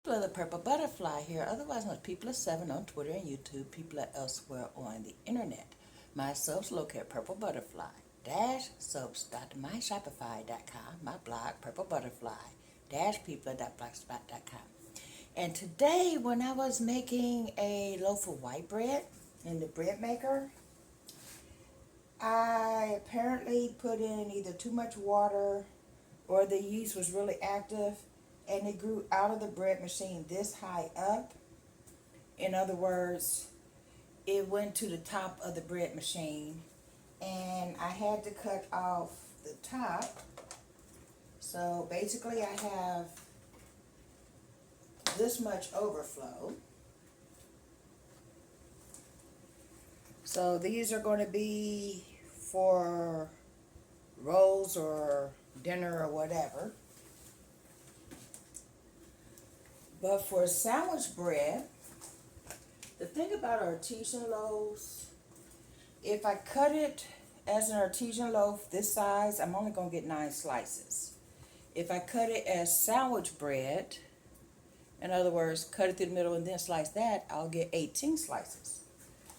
People of the Purple Butterfly here, otherwise known as People of 7 on Twitter and YouTube, people are elsewhere on the internet. My soaps located at PurpleButterfly-soaps.myshopify.com, my blog, PurpleButterfly-people.blogspot.com. And today, when I was making a loaf of white bread in the bread maker, I apparently put in either too much water or the yeast was really active and it grew out of the bread machine this high up. In other words, it went to the top of the bread machine and I had to cut off the top. So basically I have this much overflow. So these are going to be for rolls or dinner or whatever. But for sandwich bread, the thing about artisan loaves, if I cut it as an artisan loaf this size, I'm only going to get 9 slices. If I cut it as sandwich bread, in other words, cut it through the middle and then slice that, I'll get 18 slices,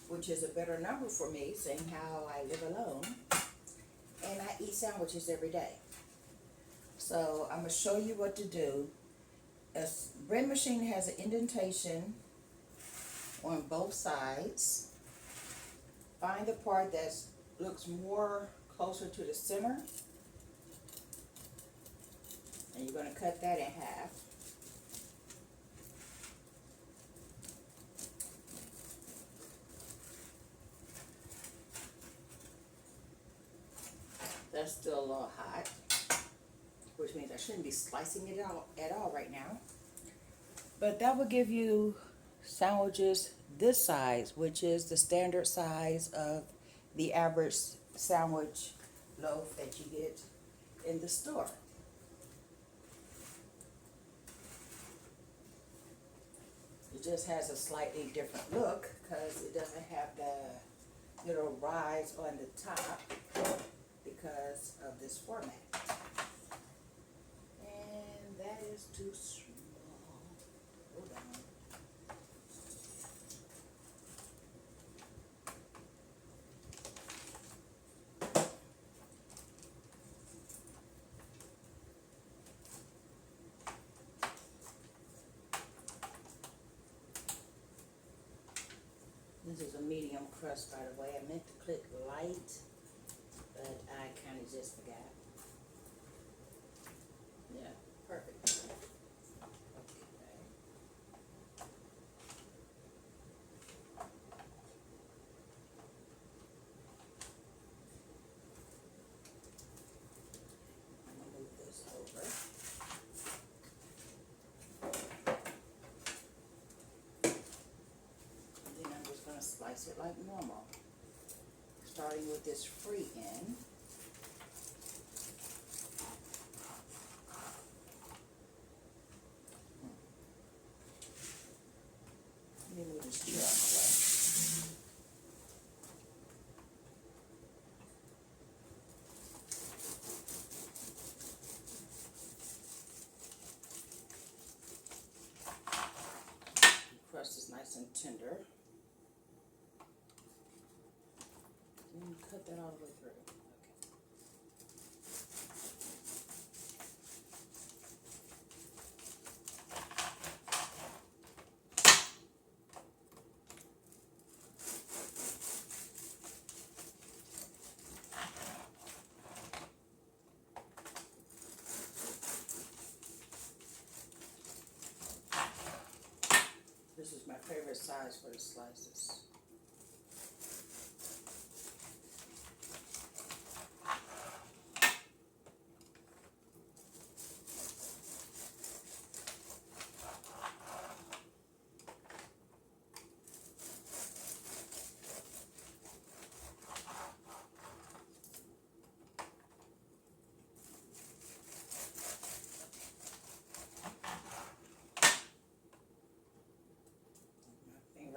which is a better number for me, seeing how I live alone and I eat sandwiches every day. So I'm going to show you what to do. A bread machine has an indentation on both sides. Find the part that looks more closer to the center, and you're going to cut that in half. That's still a little hot, which means I shouldn't be slicing it out at all right now. But that will give you sandwiches this size, which is the standard size of the average sandwich loaf that you get in the store. It just has a slightly different look because it doesn't have the little rise on the top because of this format. And that is too small. Hold on. This is a medium crust, by the way. I meant to click light, but I kind of just forgot. Yeah, perfect. Okay. I'm going to move this over. And then I'm just going to slice it like normal, starting with this free end. Let me move this chair out of the way. The crust is nice and tender. And cut that all the way through. Okay. This is my favorite size for the slices.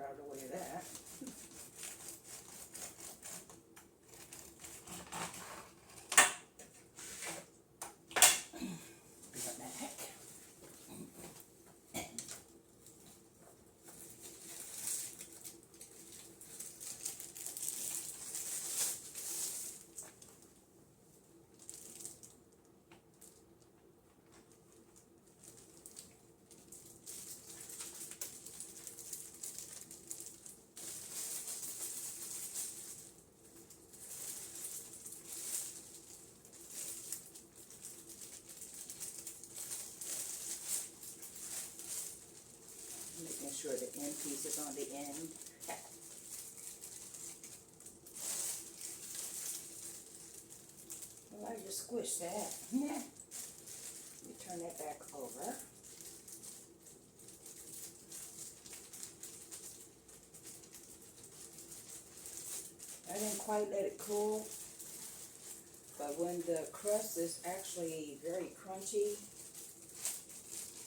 Out of the way of that. Making sure the end piece is on the end. Well, I just squished that. Let me turn that back over. I didn't quite let it cool, but when the crust is actually very crunchy,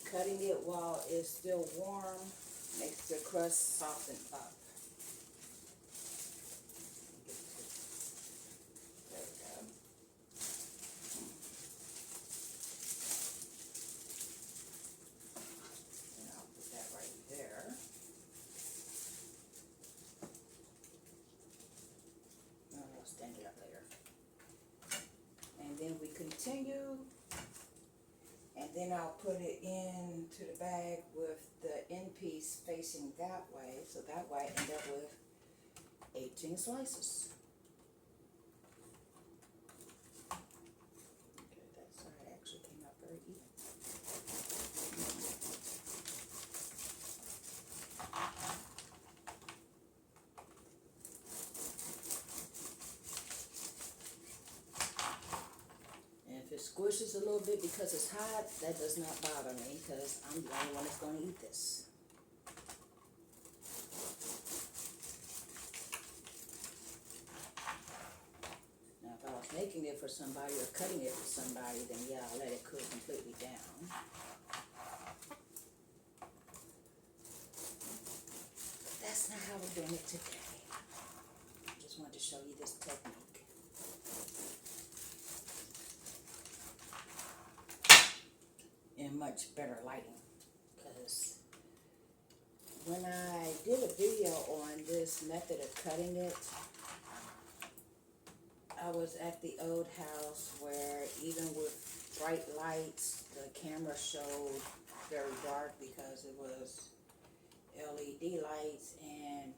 cutting it while it's still warm makes the crust soften up. There we go. And I'll put that right there. I'll stand it up later. And then we continue, and then I'll put it into the bag with the end piece facing that way, so that way I end up with 18 slices. Okay, that side actually came out very even. If it squishes a little bit because it's hot, that does not bother me because I'm the only one that's going to eat this. Now, if I was making it for somebody or cutting it for somebody, then yeah, I'll let it cool completely down. But that's not how we're doing it today. I just wanted to show you this technique. In much better lighting, because when I did a video on this method of cutting it, I was at the old house where even with bright lights, the camera showed very dark because it was LED lights, and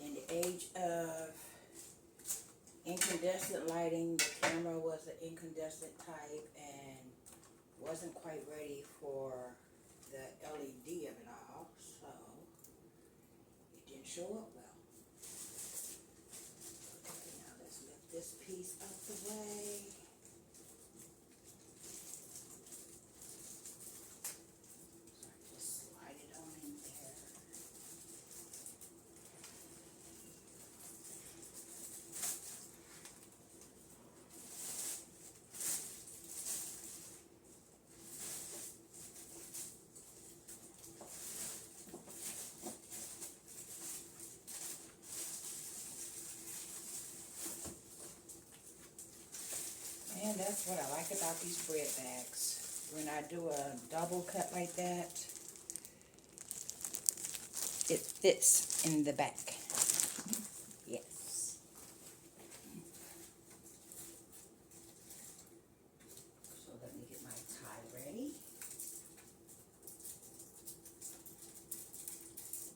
in the age of incandescent lighting, the camera was an incandescent type and wasn't quite ready for the LED of it all, so it didn't show up well. Okay, now let's lift this piece out the way. So I just slide it on in there. And that's what I like about these bread bags. When I do a double cut like that, it fits in the back. Yes. So let me get my tie ready.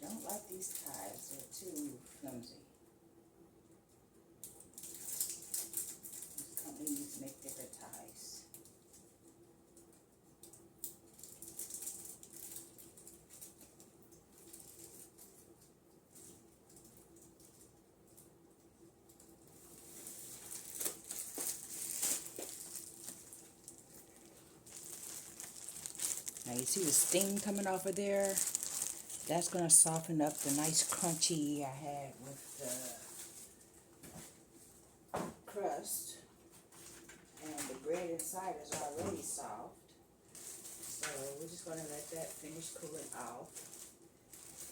I don't like these ties, they're too flimsy. This company needs to make thicker ties. Now you see the steam coming off of there? That's going to soften up the nice crunchy I had with the crust. And the bread inside is already soft. So we're just going to let that finish cooling off.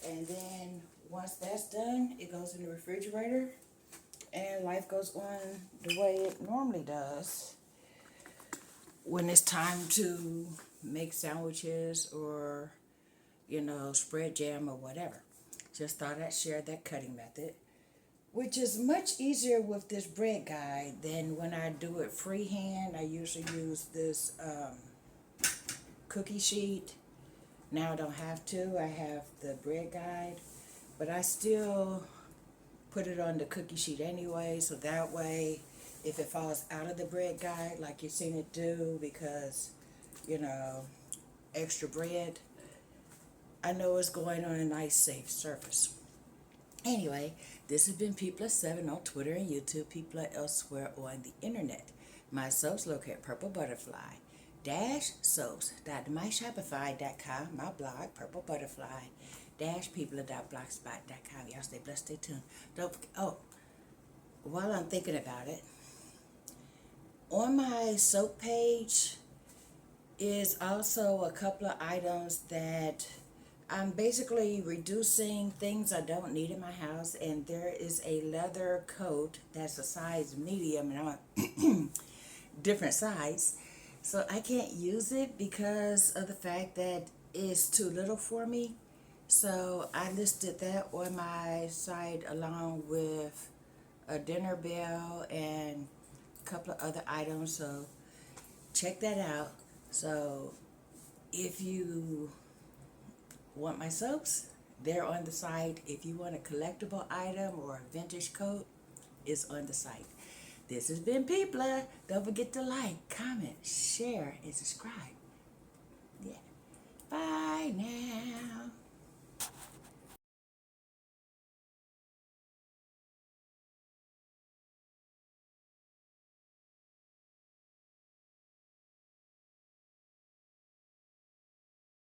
And then once that's done, it goes in the refrigerator. And life goes on the way it normally does when it's time to make sandwiches or, you know, spread jam or whatever. Just thought I'd share that cutting method, which is much easier with this bread guide than when I do it freehand. I usually use this cookie sheet. Now I don't have to. I have the bread guide, but I still put it on the cookie sheet anyway, so that way if it falls out of the bread guide like you've seen it do because, you know, extra bread, I know it's going on a nice safe surface. Anyway, this has been People7 on Twitter and YouTube, People elsewhere on the internet. My soaps located at PurpleButterfly soaps.myshopify.com, my blog, PurpleButterfly people.blogspot.com. Y'all stay blessed, stay tuned. Don't forget, while I'm thinking about it, on my soap page is also a couple of items that I'm basically reducing things I don't need in my house, and there is a leather coat that's a size medium, and I'm a different size, so I can't use it because of the fact that it's too little for me. So I listed that on my site along with a dinner bell and a couple of other items, so check that out. So if you want my soaps, they're on the site. If you want a collectible item or a vintage coat, it's on the site. This has been People. Don't forget to like, comment, share, and subscribe.